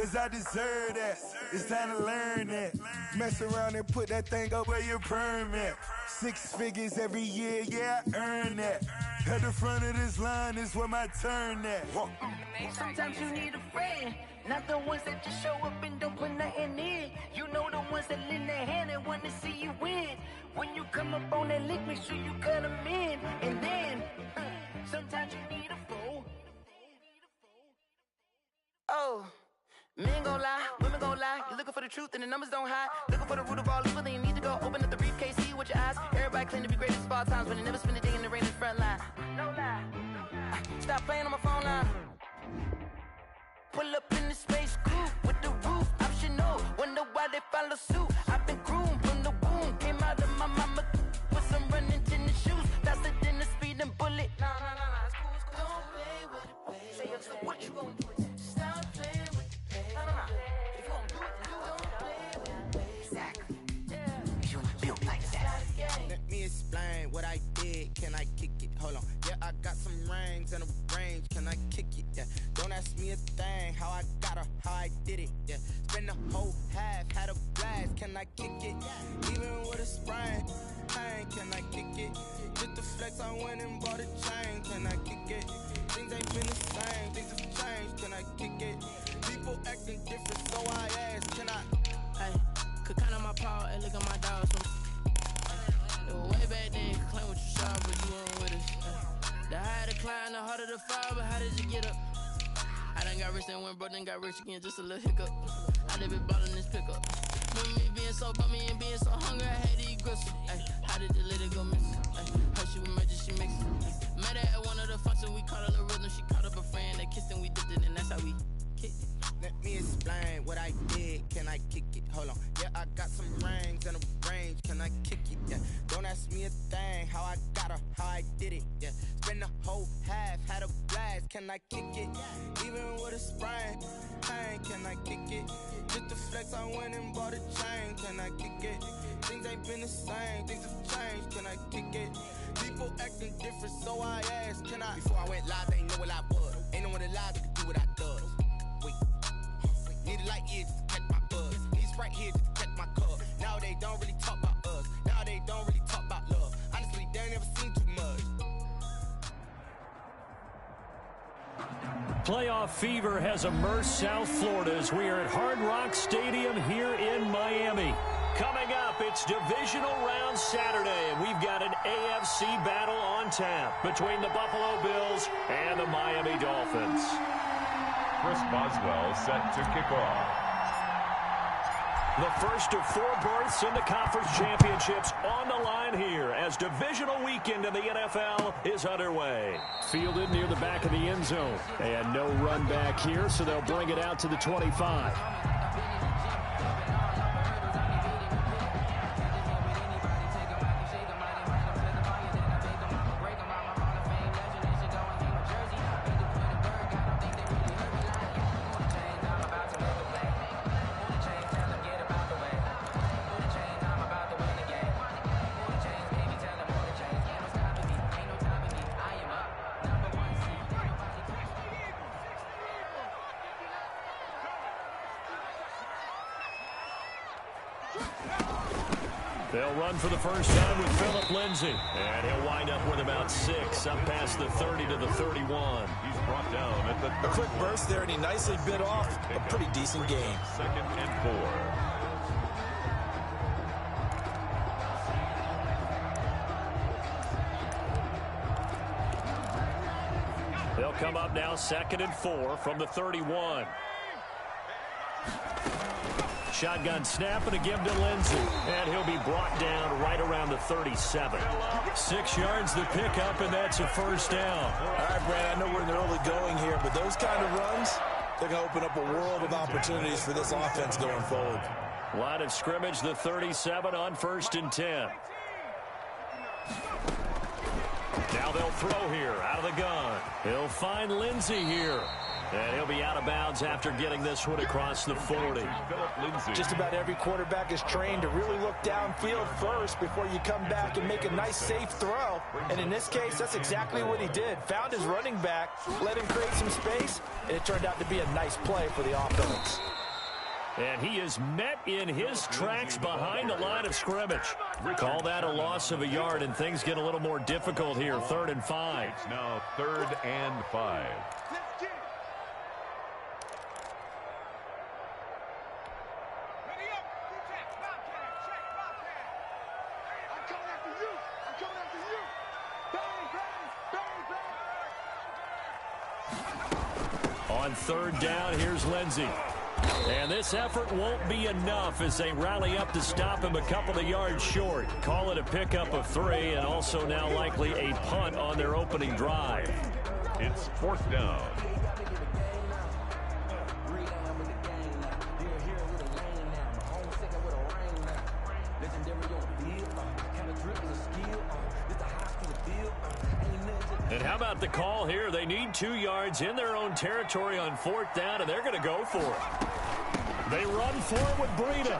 cause I deserve that. It's time to learn that. Mess around and put that thing up where your permit. 6 figures every year, yeah, I earn that. At the front of this line is where my turn at. Sometimes you need a friend, not the ones that just show up and don't put nothing in. You know the ones that lend their hand and want to see you win. When you come up on that lick, make sure you cut them in. And then, sometimes you need a fool. Oh, men gon' lie, women gon' lie. You're looking for the truth and the numbers don't hide. Looking for the root of all evil, then you need to go open up the briefcase, see with your eyes. Everybody claim to be greatest of all times, but they never spend a day in the rain in the front line. No lie. Stop playing on my phone line. Pull up in the space coupe with the roof optional. Wonder why they follow suit. I've been groomed from the womb. Came out of my mama with some running tennis shoes. Faster than a speeding bullet. No, it's cool, it's cool. Don't play with it, baby. Say what you gon' do it. Stop playing with it, baby. No. If you gon' do it, then don't play with it, baby. Exactly. Yeah. You built like that. Let me explain what I did. Can I kick it? Hold on. Yeah, I got some rings and a range. Can I kick it? Yeah. Don't ask me a thing. How I got her, how I did it. Yeah. Spend the whole half, had a blast. Can I kick it? Even with a sprain. Pain, can I kick it? Just the flex, I went and bought a chain. Can I kick it? Things ain't been the same. Things have changed. Can I kick it? People acting different, so I ask. Can I? Hey, could count on my paw and look at my dogs. It was way back then, could claim what you saw, but you weren't with us. The higher the climb, the harder the fall, but how did you get up? I done got rich and went broke, then got rich again, just a little hiccup. I done been ballin' this pickup. Remember me being so bummy and being so hungry, I had to eat gristle. Ay, how did the lady go missing? Her she was major, she mixed it. Met her at one of the functions, we caught a little rhythm. She caught up a friend, they kissed and we dipped it, and that's how we kicked it. Let me explain what I did. Can I kick it? Hold on. Yeah, I got some rings and a range. Can I kick it? Yeah. Don't ask me a thing. How I got her, how I did it. Yeah. Spend the whole half, had a blast. Can I kick it? Even with a sprain. Pain, can I kick it? Just the flex, I went and bought a chain. Can I kick it? Things ain't been the same. Things have changed. Can I kick it? People acting different, so I asked. Can I? Before I went live, they ain't know what I was. Ain't no one alive that could do what I does. Wait. Need a light here just to catch my buzz. Need Sprite here just to catch my cup. Now they don't really talk about us. Now they don't really talk about love. Honestly, they ain't never seen too much. Playoff fever has immersed South Florida as we are at Hard Rock Stadium here in Miami. Coming up, it's divisional round Saturday, and we've got an AFC battle on tap between the Buffalo Bills and the Miami Dolphins. Chris Boswell set to kick off. The first of 4 berths in the conference championships on the line here as divisional weekend in the NFL is underway. Fielded near the back of the end zone. And no run back here, so they'll bring it out to the 25. They'll run for the first time with Phillip Lindsay. And he'll wind up with about 6, up past the 30 to the 31. He's brought down at the 30. A quick burst there, and he nicely bit off a pretty decent gain. 2nd and 4. They'll come up now 2nd and 4 from the 31. Shotgun snap and a give to Lindsay. And he'll be brought down right around the 37. 6 yards the pickup, and that's a first down. All right, Brad, I know we're in the early going here, but those kind of runs, they're going to open up a world of opportunities for this offense going forward. Line of scrimmage, the 37 on 1st and 10. Now they'll throw here out of the gun. He'll find Lindsay here. And he'll be out of bounds after getting this one across the 40. Just about every quarterback is trained to really look downfield first before you come back and make a nice, safe throw. And in this case, that's exactly what he did. Found his running back, let him create some space, and it turned out to be a nice play for the offense. And he is met in his tracks behind the line of scrimmage. Call that a loss of a yard, and things get a little more difficult here. 3rd and 5. It's now 3rd and 5. On 3rd down, here's Lindsey. And this effort won't be enough as they rally up to stop him a couple of yards short. Call it a pickup of 3, and also now likely a punt on their opening drive. It's 4th down. And how about the call here? They need 2 yards in their own territory on 4th down, and they're going to go for it. They run for it with Breida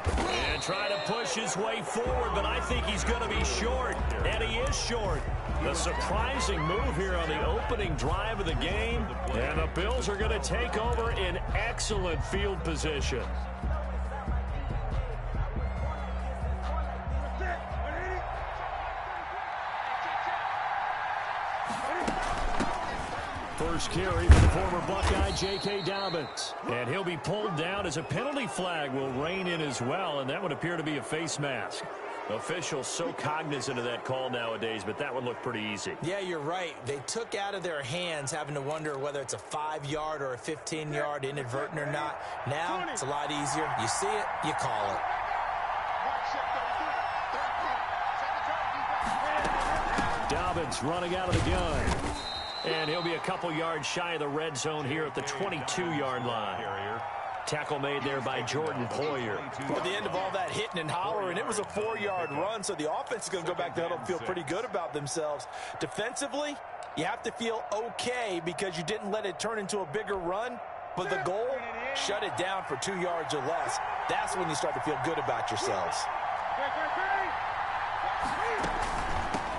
and try to push his way forward, but I think he's going to be short, and he is short. A surprising move here on the opening drive of the game, and the Bills are going to take over in excellent field position. First carry for the former Buckeye, J.K. Dobbins. And he'll be pulled down as a penalty flag will rein in as well, and that would appear to be a face mask. Officials so cognizant of that call nowadays, but that would look pretty easy. Yeah, you're right. They took out of their hands having to wonder whether it's a 5-yard or a 15-yard inadvertent or not. Now, it's a lot easier. You see it, you call it. Dobbins running out of the gun. And he'll be a couple yards shy of the red zone here at the 22-yard line. Tackle made there by Jordan Poyer. At the end of all that hitting and hollering, it was a 4-yard run, so the offense is going to go back to huddle and feel pretty good about themselves. Defensively, you have to feel okay because you didn't let it turn into a bigger run, but the goal, shut it down for 2 yards or less. That's when you start to feel good about yourselves.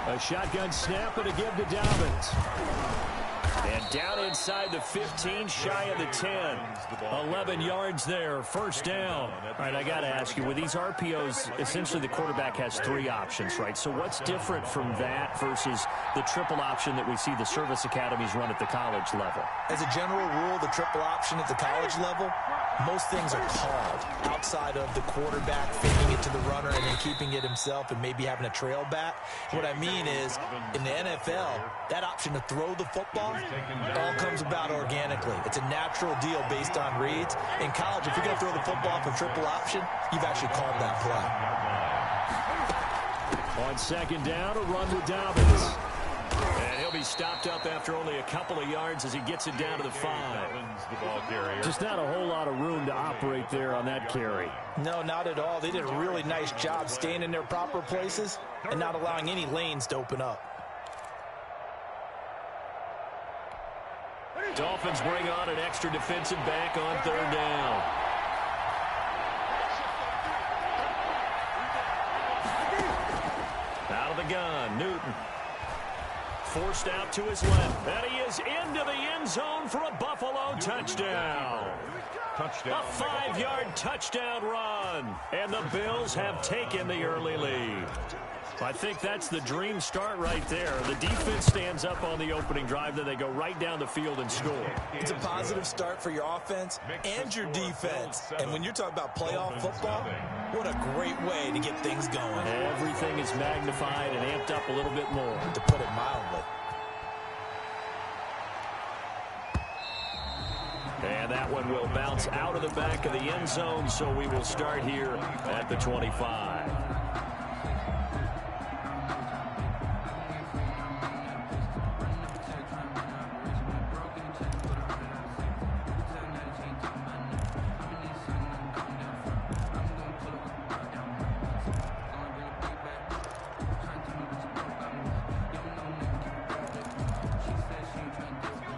A shotgun snap and a give to Dobbins. And down inside the 15, shy of the 10. 11 yards there, first down. All right, I got to ask you, with these RPOs, essentially the quarterback has 3 options, right? So what's different from that versus the triple option that we see the service academies run at the college level? As a general rule, the triple option at the college level, most things are called outside of the quarterback faking it to the runner and then keeping it himself and maybe having a trail back. What I mean is, in the NFL, that option to throw the football all comes about organically. It's a natural deal based on reads. In college, if you're going to throw the football for triple option, you've actually called that play. On 2nd down, a run with Dobbins. And he'll be stopped up after only a couple of yards as he gets it down to the 5. Just not a whole lot of room to operate there on that carry. No, not at all. They did a really nice job staying in their proper places and not allowing any lanes to open up. Dolphins bring on an extra defensive back on 3rd down. Out of the gun, Newton. Forced out to his left. And he is into the end zone for a Buffalo touchdown. A 5-yard touchdown run. And the Bills have taken the early lead. I think that's the dream start right there. The defense stands up on the opening drive, then they go right down the field and score. It's a positive start for your offense and your defense. And when you're talking about playoff football, what a great way to get things going. Everything is magnified and amped up a little bit more. To put it mildly. And that one will bounce out of the back of the end zone, so we will start here at the 25.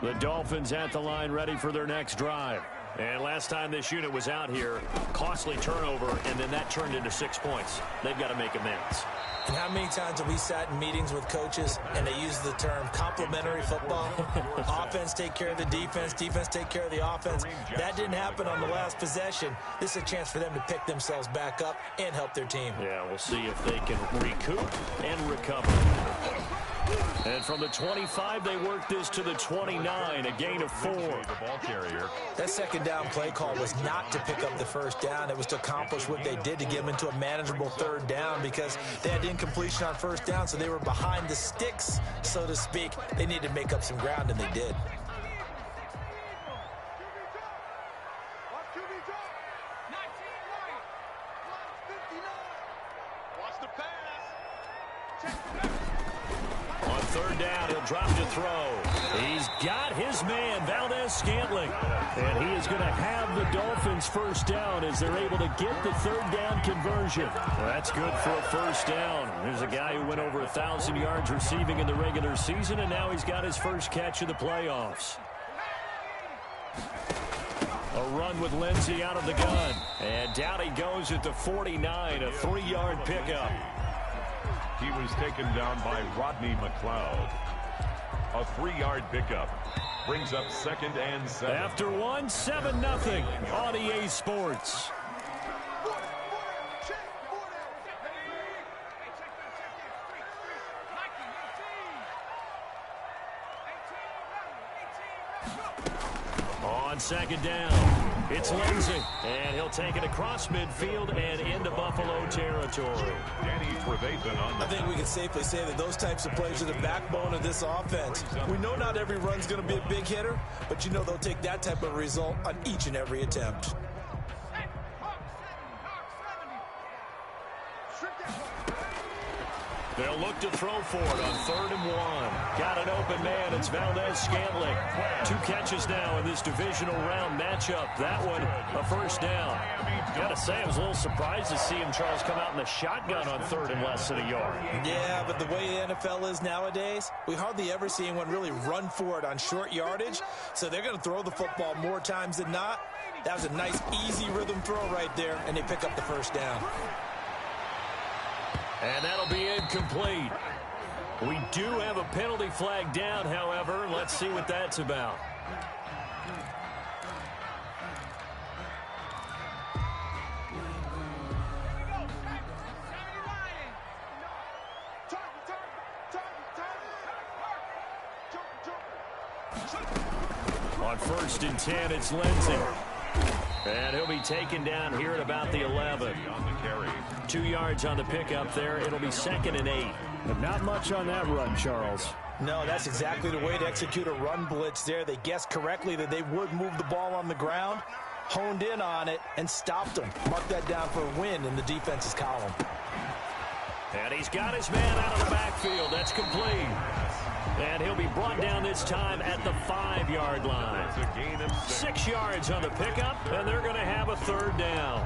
The Dolphins at the line ready for their next drive. And last time this unit was out here, costly turnover, and then that turned into 6 points. They've got to make amends. And how many times have we sat in meetings with coaches and they use the term complementary football? Offense take care of the defense, defense take care of the offense. That didn't happen on the last possession. This is a chance for them to pick themselves back up and help their team. Yeah, we'll see if they can recoup and recover. And from the 25, they work this to the 29, a gain of 4. That second down play call was not to pick up the first down. It was to accomplish what they did to get them into a manageable third down because they had incompletion on first down, so they were behind the sticks, so to speak. They needed to make up some ground, and they did. Third down, he'll drop to throw. He's got his man, Valdez-Scantling. And he is going to have the Dolphins first down as they're able to get the third down conversion. Well, that's good for a first down. There's a guy who went over 1,000 yards receiving in the regular season, and now he's got his first catch of the playoffs. A run with Lindsey out of the gun. And down he goes at the 49, a 3-yard pickup. He was taken down by Rodney McLeod. A 3-yard pickup brings up 2nd and 7. After 7-0 on EA Sports. On second down, it's Lindsey, and he'll take it across midfield and into Buffalo territory. I think we can safely say that those types of plays are the backbone of this offense. We know not every run's going to be a big hitter, but you know they'll take that type of result on each and every attempt. They'll look to throw for it on 3rd and 1. Got an open man. It's Valdez-Scantling. 2 catches now in this divisional round matchup. That one, a first down. Got to say, I was a little surprised to see him, Charles, come out in the shotgun on 3rd and less than a yard. Yeah, but the way the NFL is nowadays, we hardly ever see anyone really run for it on short yardage. So they're going to throw the football more times than not. That was a nice, easy rhythm throw right there, and they pick up the first down. And that'll be incomplete. We do have a penalty flag down, however. Let's see what that's about. On 1st and 10, it's Lindsey. And he'll be taken down here at about the 11. 2 yards on the pickup there. It'll be 2nd and 8. But not much on that run, Charles. No, that's exactly the way to execute a run blitz there. They guessed correctly that they would move the ball on the ground, honed in on it, and stopped them. Mark that down for a win in the defense's column. And he's got his man out of the backfield. That's complete. And he'll be brought down this time at the 5-yard line. 6 yards on the pickup, and they're going to have a third down.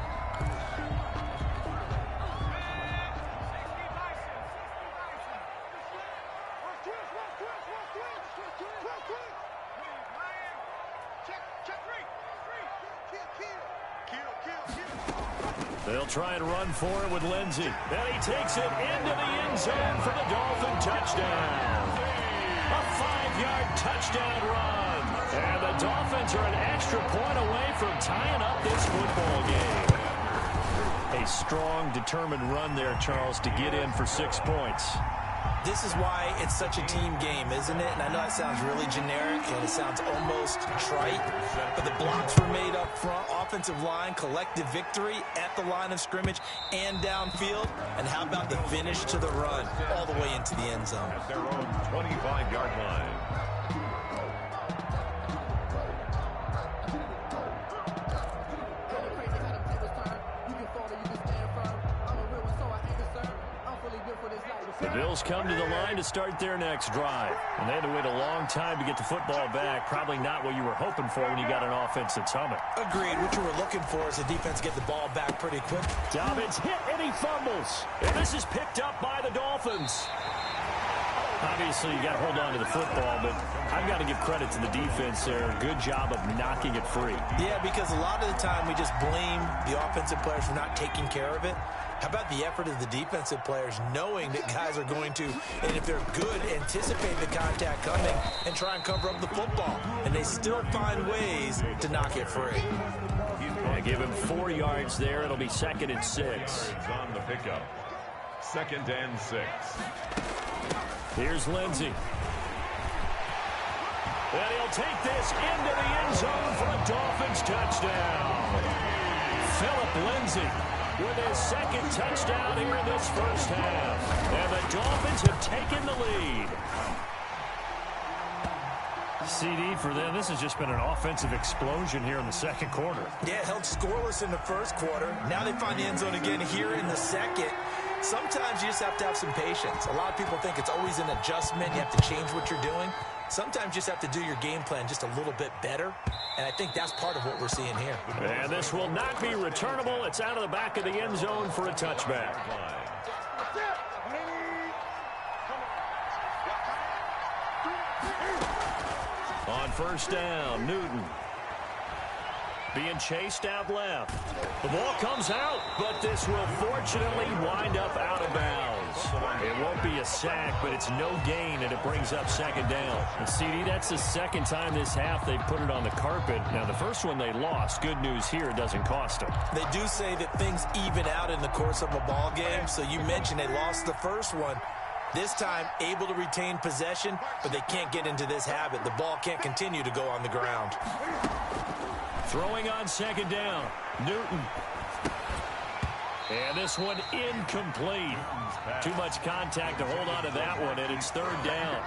They'll try and run for it with Lindsey. And he takes it into the end zone for the Dolphin touchdown. A 5-yard touchdown run. And the Dolphins are an extra point away from tying up this football game. A strong, determined run there, Charles, to get in for 6 points. This is why it's such a team game, isn't it? And I know it sounds really generic and it sounds almost trite, but the blocks were made up front, offensive line, collective victory at the line of scrimmage and downfield. And how about the finish to the run all the way into the end zone? At their own 25-yard line. The Bills come to the line to start their next drive. And they had to wait a long time to get the football back. Probably not what you were hoping for when you got an offense that's humming. Agreed. What you were looking for is the defense get the ball back pretty quick. Dobbins hit and he fumbles. And this is picked up by the Dolphins. Obviously, you got to hold on to the football, but I've got to give credit to the defense there. Good job of knocking it free. Yeah, because a lot of the time we just blame the offensive players for not taking care of it. How about the effort of the defensive players knowing that guys are going to, and if they're good, anticipate the contact coming and try and cover up the football. And they still find ways to knock it free. They give him 4 yards there. It'll be 2nd and 6. On the pickup. 2nd and 6. Here's Lindsey. And he'll take this into the end zone for a Dolphins touchdown. Phillip Lindsey with his 2nd touchdown here in this first half. And the Dolphins have taken the lead. CD for them. This has just been an offensive explosion here in the 2nd quarter. Yeah, held scoreless in the 1st quarter. Now they find the end zone again here in the 2nd. Sometimes you just have to have some patience. A lot of people think it's always an adjustment. You have to change what you're doing. Sometimes you just have to do your game plan just a little bit better. And I think that's part of what we're seeing here. And this will not be returnable. It's out of the back of the end zone for a touchback. On 1st down, Newton being chased out left. The ball comes out, but this will fortunately wind up out of bounds. It won't be a sack, but it's no gain, and it brings up 2nd down. And CD, that's the 2nd time this half they've put it on the carpet. Now, the first one they lost. Good news here, it doesn't cost them. They do say that things even out in the course of a ball game. So you mentioned they lost the first one. This time, able to retain possession, but they can't get into this habit. The ball can't continue to go on the ground. Throwing on 2nd down, Newton. And this one incomplete. Too much contact to hold on to that one, and it's 3rd down.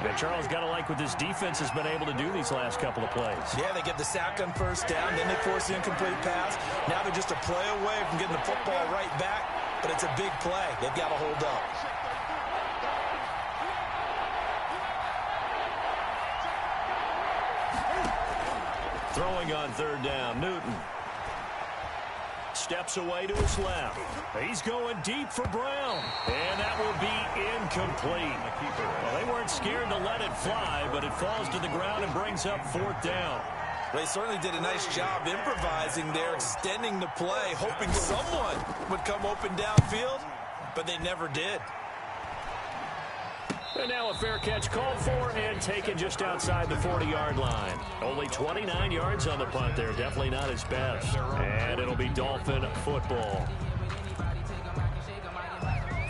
And Charles, got to like what this defense has been able to do these last couple of plays. Yeah, they get the sack on 1st down, then they force the incomplete pass. Now they're just a play away from getting the football right back, but it's a big play. They've got to hold up. Throwing on 3rd down, Newton. Steps away to his left. He's going deep for Brown. And that will be incomplete. Well, they weren't scared to let it fly, but it falls to the ground and brings up 4th down. They certainly did a nice job improvising there, extending the play, hoping someone would come open downfield, but they never did. And now a fair catch called for and taken just outside the 40-yard line. Only 29 yards on the punt there. Definitely not his best. And it'll be Dolphin football.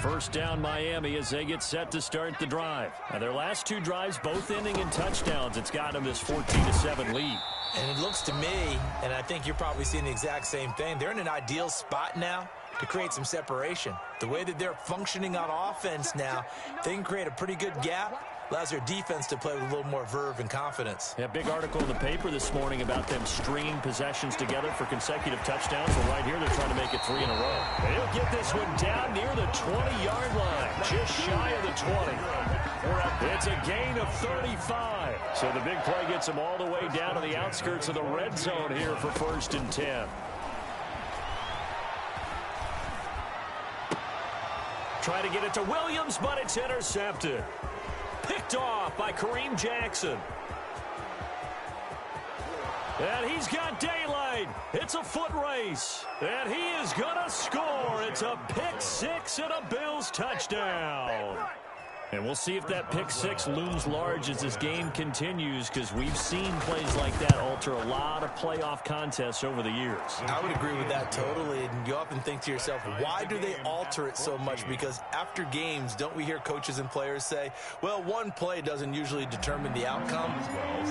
1st down Miami as they get set to start the drive. Now their last 2 drives both ending in touchdowns. It's got them this 14-7 lead. And it looks to me, and I think you're probably seeing the exact same thing, they're in an ideal spot now to create some separation. The way that they're functioning on offense now, they can create a pretty good gap. Allows their defense to play with a little more verve and confidence. Yeah, big article in the paper this morning about them stringing possessions together for consecutive touchdowns. Well, right here, they're trying to make it 3 in a row. And he'll get this one down near the 20-yard line, just shy of the 20. It's a gain of 35. So the big play gets them all the way down to the outskirts of the red zone here for 1st and 10. Try to get it to Williams, but it's intercepted. Picked off by Kareem Jackson. And he's got daylight. It's a foot race. And he is going to score. It's a pick 6 and a Bills touchdown. And we'll see if that pick 6 looms large as this game continues, because we've seen plays like that alter a lot of playoff contests over the years. I would agree with that totally. And you often think to yourself, why do they alter it so much? Because after games, don't we hear coaches and players say, well, one play doesn't usually determine the outcome.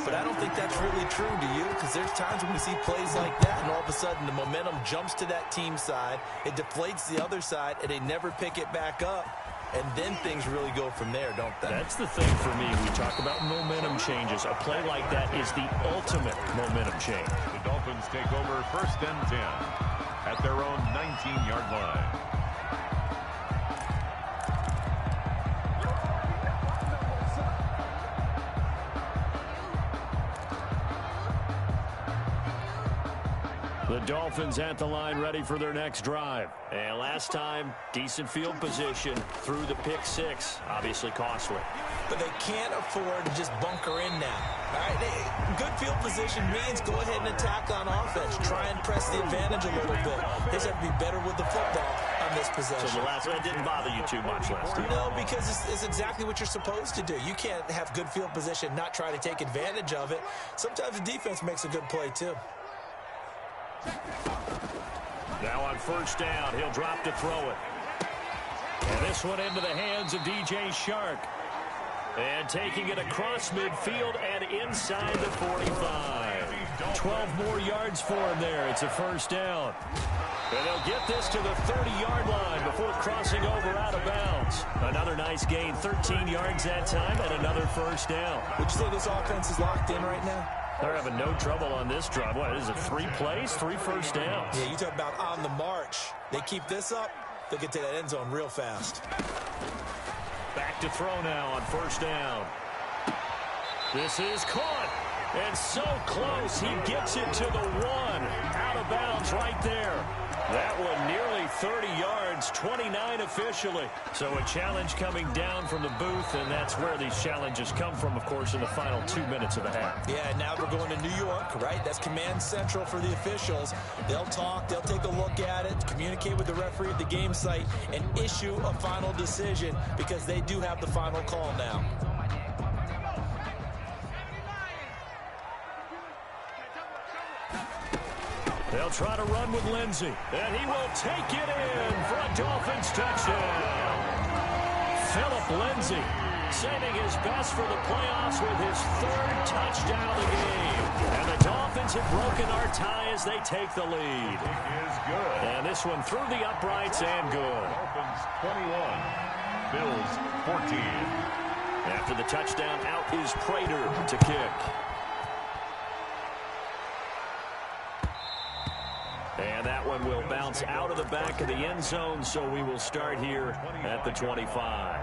But I don't think that's really true, do you? Because there's times when we see plays like that, and all of a sudden the momentum jumps to that team side. It deflates the other side, and they never pick it back up. And then things really go from there, don't they? That's the thing for me. We talk about momentum changes. A play like that is the ultimate momentum change. The Dolphins take over 1st and 10 at their own 19-yard line. The Dolphins at the line ready for their next drive. And last time, decent field position through the pick six. Obviously costly. But they can't afford to just bunker in now. All right, good field position means go ahead and attack on offense. Try and press the advantage a little bit. They just have to be better with the football on this possession. So the last one didn't bother you too much last time? No, because it's exactly what you're supposed to do. You can't have good field position, not try to take advantage of it. Sometimes the defense makes a good play, too. Now on first down, he'll drop to throw it. And this one into the hands of DJ Shark. And taking it across midfield and inside the 45. 12 more yards for him there. It's a first down. And they'll get this to the 30-yard line before crossing over out of bounds. Another nice gain, 13 yards that time, and another first down. Would you say this offense is locked in right now? They're having no trouble on this drive. What is it, 3 plays, 3 first downs? Yeah, you talk about on the march. They keep this up, they'll get to that end zone real fast. Back to throw now on first down. This is caught. And so close, he gets it to the 1. Out of bounds right there. That one nearly 30 yards, 29 officially. So a challenge coming down from the booth, and that's where these challenges come from, of course, in the final 2 minutes of the half. Yeah, now we're going to New York, right? That's command central for the officials. They'll talk, they'll take a look at it, communicate with the referee at the game site, and issue a final decision because they do have the final call now. They'll try to run with Lindsey, and he will take it in for a Dolphins touchdown. Philip Lindsey saving his best for the playoffs with his 3rd touchdown of the game. And the Dolphins have broken our tie as they take the lead. It is good. And this one through the uprights and good. Dolphins 21, Bills 14. After the touchdown, out is Prater to kick. And that one will bounce out of the back of the end zone, so we will start here at the 25.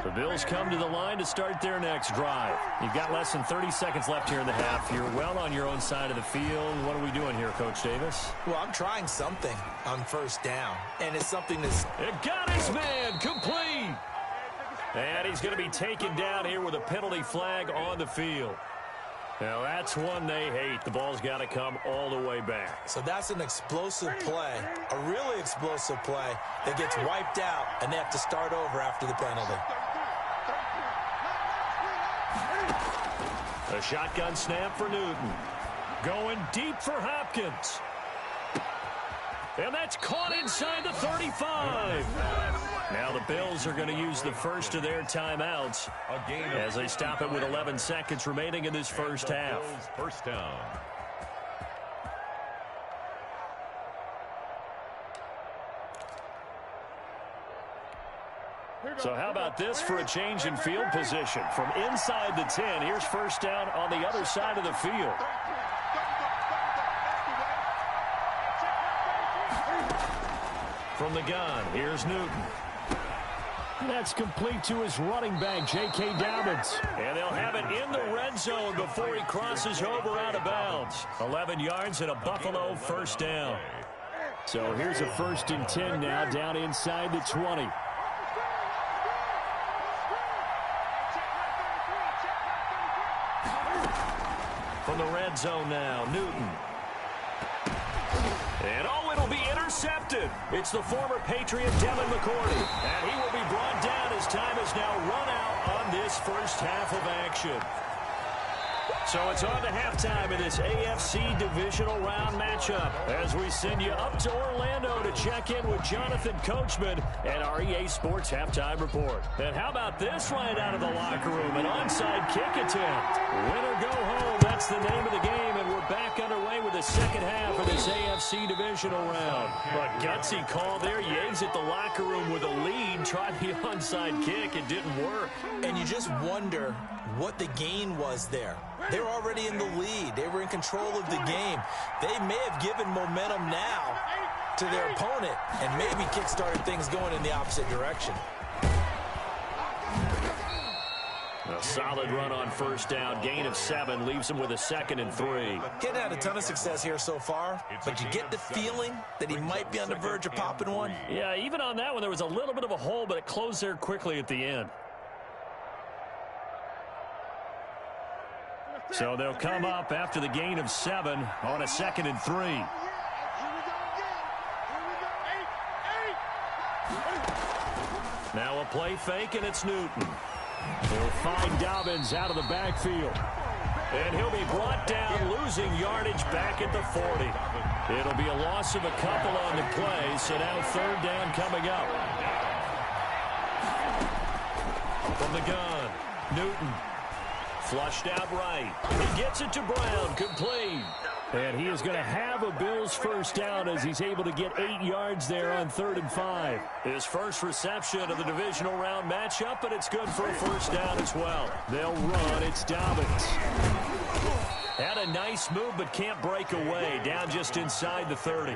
The Bills come to the line to start their next drive. You've got less than 30 seconds left here in the half. You're well on your own side of the field. What are we doing here, Coach Davis? Well, I'm trying something on first down, and it's something that's... It got his man complete. And he's going to be taken down here with a penalty flag on the field. Now, that's one they hate. The ball's got to come all the way back. So that's an explosive play, a really explosive play that gets wiped out, and they have to start over after the penalty. A shotgun snap for Newton. Going deep for Hopkins. And that's caught inside the 35. Now the Bills are going to use the first of their timeouts as they stop it with 11 seconds remaining in this first half. First down. So how about this for a change in field position? From inside the 10, here's first down on the other side of the field. From the gun, here's Newton. That's complete to his running back, J.K. Dobbins. And they'll have it in the red zone before he crosses over out of bounds. 11 yards and a Buffalo first down. So here's a 1st and 10 now down inside the 20. From the red zone now, Newton. And oh, it'll be intercepted. It's the former Patriot Devin McCourty. And he will be brought down as time is now run out on this first half of action. So it's on to halftime in this AFC divisional round matchup as we send you up to Orlando to check in with Jonathan Coachman and our EA Sports Halftime Report. And how about this right out of the locker room? An onside kick attempt. Win or go home, that's the name of the game, and we're back underway with the second half of this AFC divisional round. But gutsy call there. You exit the locker room with a lead, tried the onside kick, it didn't work. And you just wonder what the gain was there. They're already in the lead. They were in control of the game. They may have given momentum now, to their opponent and maybe kick-started things going in the opposite direction. A solid run on first down. Gain of 7 leaves him with a 2nd and 3. He hadn't had a ton of success here so far, but you get the feeling that he might be on the verge of popping one. Yeah, even on that one, there was a little bit of a hole, but it closed there quickly at the end. So they'll come up after the gain of 7 on a 2nd and 3. Now a play fake, and it's Newton. He'll find Dobbins out of the backfield. And he'll be brought down, losing yardage back at the 40. It'll be a loss of a couple on the play, so now 3rd down coming up. From the gun, Newton. Flushed out right. He gets it to Brown, complete. And he is going to have a Bills first down as he's able to get 8 yards there on 3rd and 5. His first reception of the divisional round matchup, but it's good for a first down as well. They'll run. It's Dobbins. Had a nice move, but can't break away. Down just inside the 30.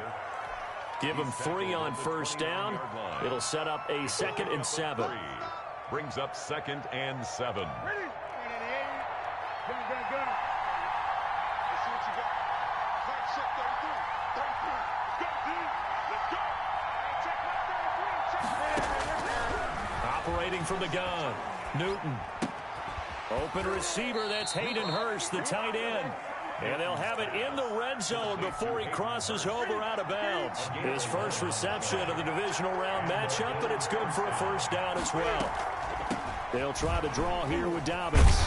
Give him 3 on first down. It'll set up a 2nd and 7. Brings up 2nd and 7. Operating from the gun, Newton. Open receiver, that's Hayden Hurst, the tight end. And they'll have it in the red zone before he crosses over out of bounds. His first reception of the divisional round matchup, but it's good for a first down as well. They'll try to draw here with Dobbins.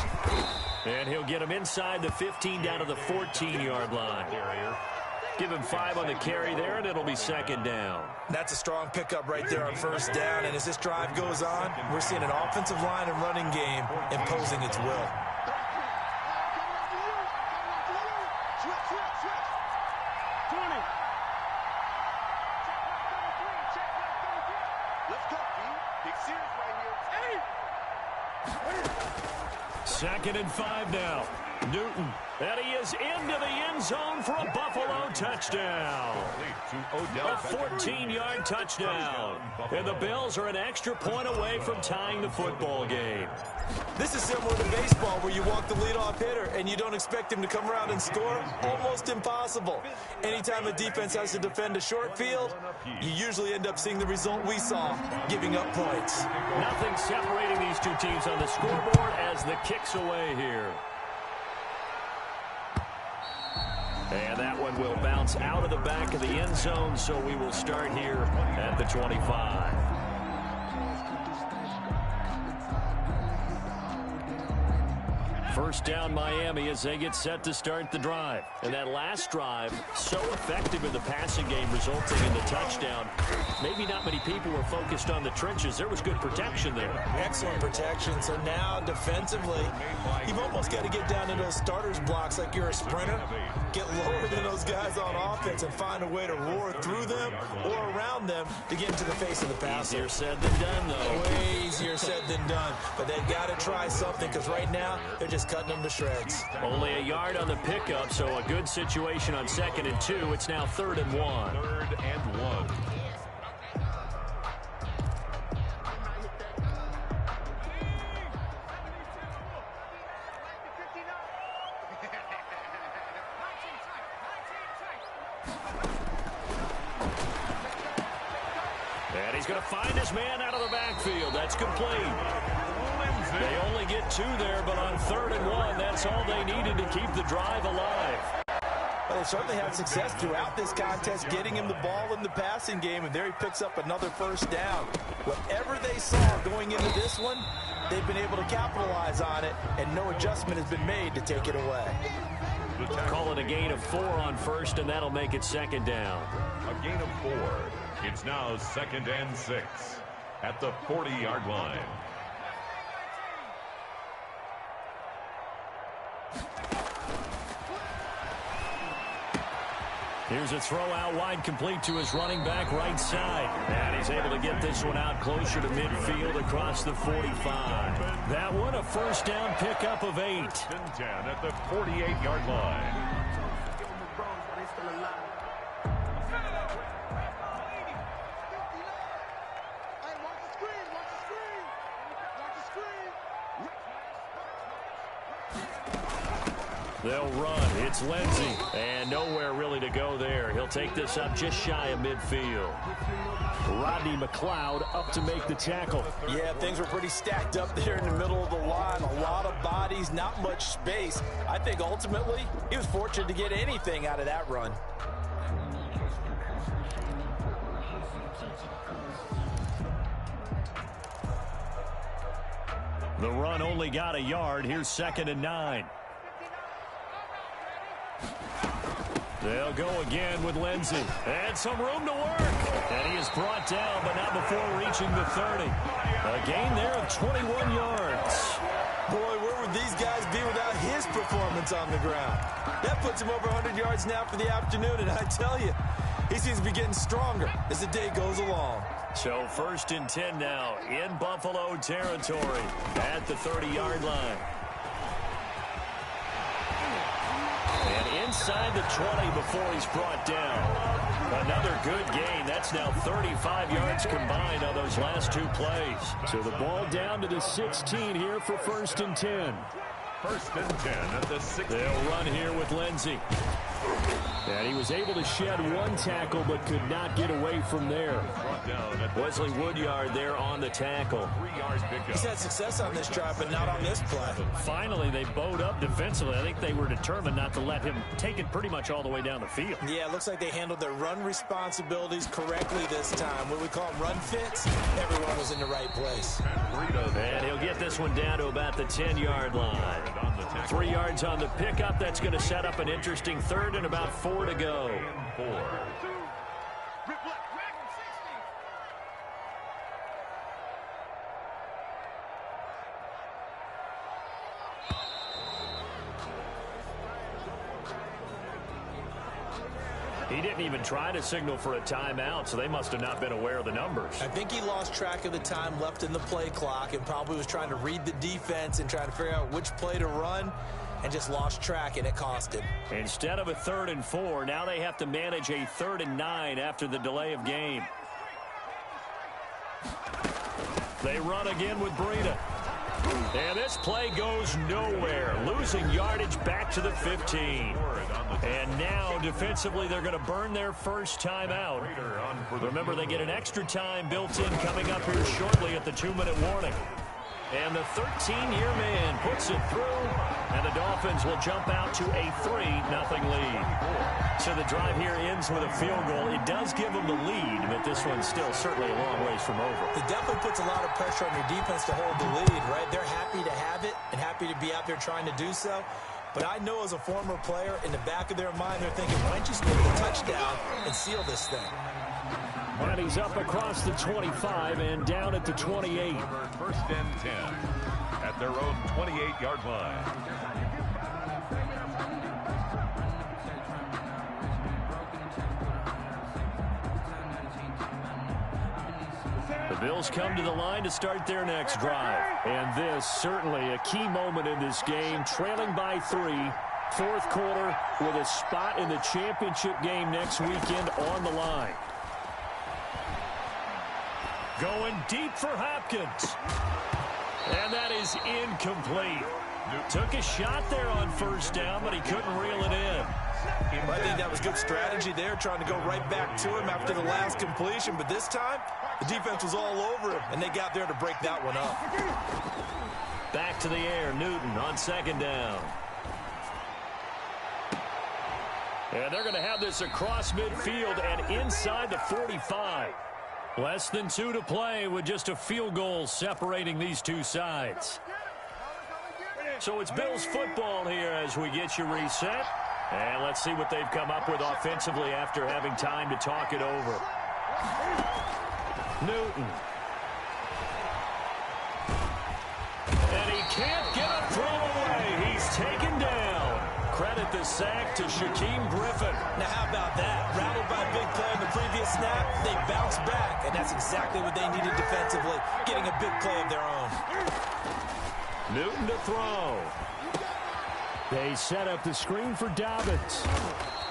And he'll get him inside the 15 down to the 14-yard line. Give him 5 on the carry there, and it'll be 2nd down. That's a strong pickup right there on first down, and as this drive goes on, we're seeing an offensive line and running game imposing its will. Second and 5 now. Newton. And he is into the end zone for a Buffalo touchdown. A 14-yard touchdown. And the Bills are an extra point away from tying the football game. This is similar to baseball where you walk the leadoff hitter and you don't expect him to come around and score. Almost impossible. Anytime a defense has to defend a short field, you usually end up seeing the result we saw, giving up points. Nothing separating these two teams on the scoreboard as the kick's away here. And that one will bounce out of the back of the end zone, so we will start here at the 25. First down Miami as they get set to start the drive. And that last drive, so effective in the passing game, resulting in the touchdown. Maybe not many people were focused on the trenches. There was good protection there. Excellent protection. So now defensively, you've almost got to get down to those starters blocks like you're a sprinter. Get lower than those guys on offense and find a way to roar through them or around them to get into the face of the passer. Easier said than done, though. Way easier said than done. But they've got to try something because right now they're just cutting them to shreds. Only a yard on the pickup, so a good situation on 2nd and 2. It's now 3rd and 1. 3rd and 1. And he's going to find his man out of the backfield. That's complete. They only get 2 there, but on 3rd and 1, that's all they needed to keep the drive alive. Well, they certainly had success throughout this contest, getting him the ball in the passing game, and there he picks up another first down. Whatever they saw going into this one, they've been able to capitalize on it, and no adjustment has been made to take it away. Call it a gain of 4 on first, and that'll make it 2nd down. A gain of 4. It's now 2nd and 6 at the 40-yard line. Here's a throw out wide, complete to his running back right side. And he's able to get this one out closer to midfield across the 45. That one a first down pickup of 8. 10 at the 48-yard line. They'll run. It's Lindsey. And nowhere really to go there. He'll take this up just shy of midfield. Rodney McLeod up to make the tackle. Yeah, things were pretty stacked up there in the middle of the line. A lot of bodies, not much space. I think ultimately he was fortunate to get anything out of that run. The run only got a yard. Here's 2nd and 9. They'll go again with Lindsey. And some room to work. And he is brought down, but not before reaching the 30. A gain there of 21 yards. Boy, where would these guys be without his performance on the ground? That puts him over 100 yards now for the afternoon, and I tell you, he seems to be getting stronger as the day goes along. So 1st and 10 now in Buffalo territory at the 30-yard line. And inside the 20 before he's brought down. Another good gain. That's now 35 yards combined on those last 2 plays. So the ball down to the 16 here for 1st and 10. 1st and 10 at the 16. They'll run here with Lindsey. And he was able to shed 1 tackle but could not get away from there. Wesley Woodyard there on the tackle. 3-yard pickup. He's had success on this drive, but not on this play. Finally, they bowed up defensively. I think they were determined not to let him take it pretty much all the way down the field. Yeah, it looks like they handled their run responsibilities correctly this time. What we call them run fits, everyone was in the right place. And he'll get this one down to about the 10-yard line. 3 yards on the pickup. That's going to set up an interesting 3rd and about 4 to go. 4. He didn't even try to signal for a timeout, so they must have not been aware of the numbers. I think he lost track of the time left in the play clock and probably was trying to read the defense and trying to figure out which play to run and just lost track, and it cost him. Instead of a 3rd and 4, now they have to manage a 3rd and 9 after the delay of game. They run again with Breida. And this play goes nowhere. Losing yardage back to the 15. And now, defensively, they're going to burn their first timeout. Remember, they get an extra time built in coming up here shortly at the 2-minute warning. And the 13-year man puts it through, and the Dolphins will jump out to a 3-0 lead. So the drive here ends with a field goal. It does give them the lead, but this one's still certainly a long ways from over. It definitely puts a lot of pressure on your defense to hold the lead, right? They're happy to have it and happy to be out there trying to do so. But I know as a former player, in the back of their mind, they're thinking, why don't you score the touchdown and seal this thing? And he's up across the 25 and down at the 28. 1st and 10 at their own 28-yard line. The Bills come to the line to start their next drive. And this, certainly a key moment in this game, trailing by 3. 4th quarter with a spot in the championship game next weekend on the line. Going deep for Hopkins. And that is incomplete. Took a shot there on 1st down, but he couldn't reel it in. I think that was good strategy there, trying to go right back to him after the last completion. But this time, the defense was all over him, and they got there to break that one up. Back to the air, Newton on 2nd down. And they're going to have this across midfield and inside the 45. Less than 2 to play with just a field goal separating these two sides. So it's Bills football here as we get you reset. And let's see what they've come up with offensively after having time to talk it over. Newton. And he can't get a throw away. He's taken down. Credit the sack to Shaquem Griffin. Now, how about that? Rattled by a big play in the previous snap, they bounced back, and that's exactly what they needed defensively, getting a big play of their own. Newton to throw. They set up the screen for Dobbins.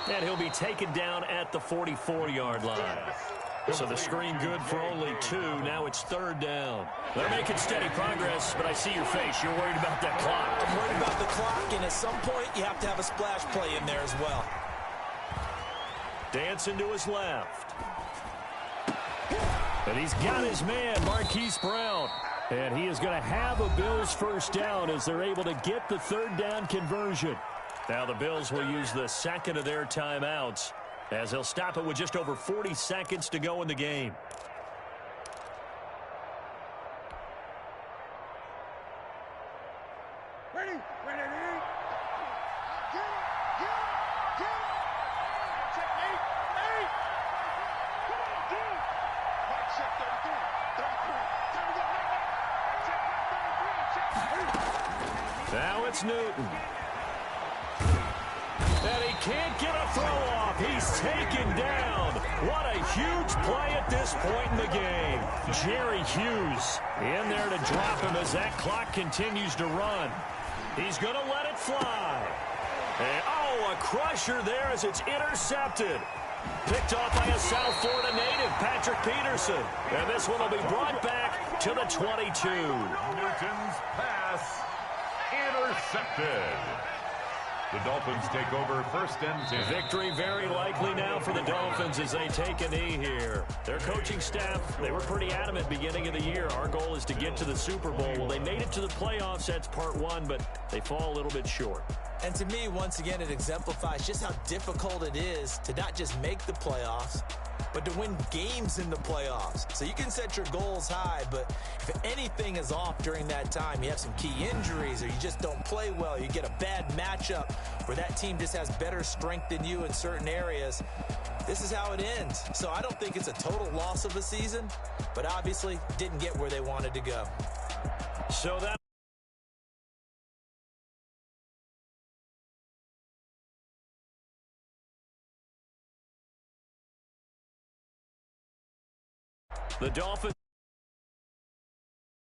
And he'll be taken down at the 44-yard line. So the screen good for only 2. Now it's 3rd down. They're making steady progress, but I see your face. You're worried about that clock. I'm worried about the clock, and at some point you have to have a splash play in there as well. Dancing to his left. And he's got his man, Marquise Brown. And he is going to have a Bills first down as they're able to get the 3rd down conversion. Now the Bills will use the second of their timeouts as they'll stop it with just over 40 seconds to go in the game. Ready, ready, ready. Now it's Newton. And he can't get a throw off. He's taken down. What a huge play at this point in the game. Jerry Hughes in there to drop him as that clock continues to run. He's going to let it fly. And, oh, a crusher there as it's intercepted. Picked off by a South Florida native, Patrick Peterson. And this one will be brought back to the 22. Newton's pass intercepted. The Dolphins take over 1st and 10. Victory very likely now for the Dolphins as they take a knee here. Their coaching staff, they were pretty adamant beginning of the year. Our goal is to get to the Super Bowl. Well, they made it to the playoffs. That's part 1, but they fall a little bit short. And to me, once again, it exemplifies just how difficult it is to not just make the playoffs, but to win games in the playoffs. So you can set your goals high, but if anything is off during that time, you have some key injuries or you just don't play well, you get a bad matchup where that team just has better strength than you in certain areas, this is how it ends. So I don't think it's a total loss of a season, but obviously didn't get where they wanted to go. So that the Dolphins